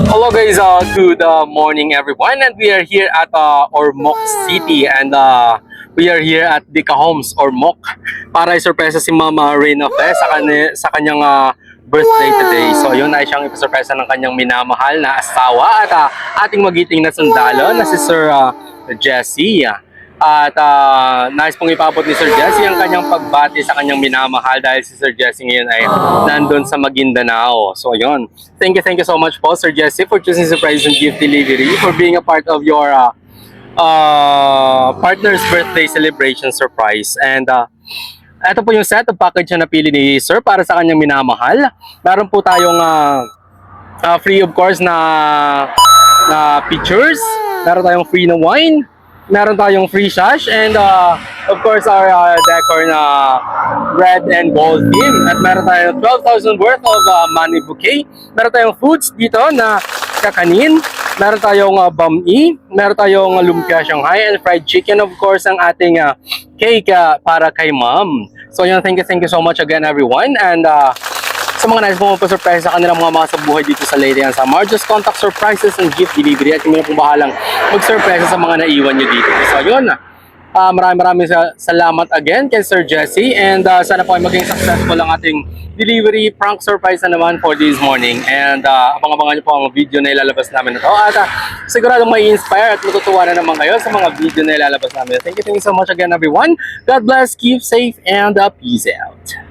Hello guys, good morning everyone, and we are here at Ormoc City, and we are here at Dica Homes Ormoc para isurpresa si Mama Reyna Fe sa kanyang birthday today. So yun ay siyang ipasurpresa ng kanyang minamahal na asawa at ating magiting na sundalo na si Sir Jesse. At nais pong ipabot ni Sir Jesse ang kanyang pagbati sa kanyang minamahal dahil si Sir Jesse ngayon ay nandun sa Maguindanao. So yun, thank you so much po Sir Jesse for choosing Surprise and Gift Delivery, for being a part of your partner's birthday celebration surprise. And ito po yung set of package na napili ni Sir para sa kanyang minamahal. Meron po tayong free of course na pictures, meron tayong free na wine, meron tayong free sash, and of course our decor na red and gold theme. At meron tayong 12,000 worth of money bouquet. Meron tayong foods dito na kakanin. Meron tayong bami, meron tayong lumpia Shanghai, and fried chicken, of course, ang ating cake para kay Ma'am. So yun, thank you so much again everyone. And sa mga nais mo pa-surprise sa kanilang mga sa buhay dito sa Leyte and Samar, just contact Surprises and Gift Delivery at kami na pong bahalang mag-surprise sa mga naiwan nyo dito. So yun, maraming salamat again kay Sir Jesse, and sana po ay maging successful ang ating delivery prank surprise na naman for this morning. And abang-abangan nyo po ang video na ilalabas namin na ito, at siguradong may inspire at matutuwa na naman kayo sa mga video na ilalabas namin. Thank you so much again everyone. God bless, keep safe, and peace out.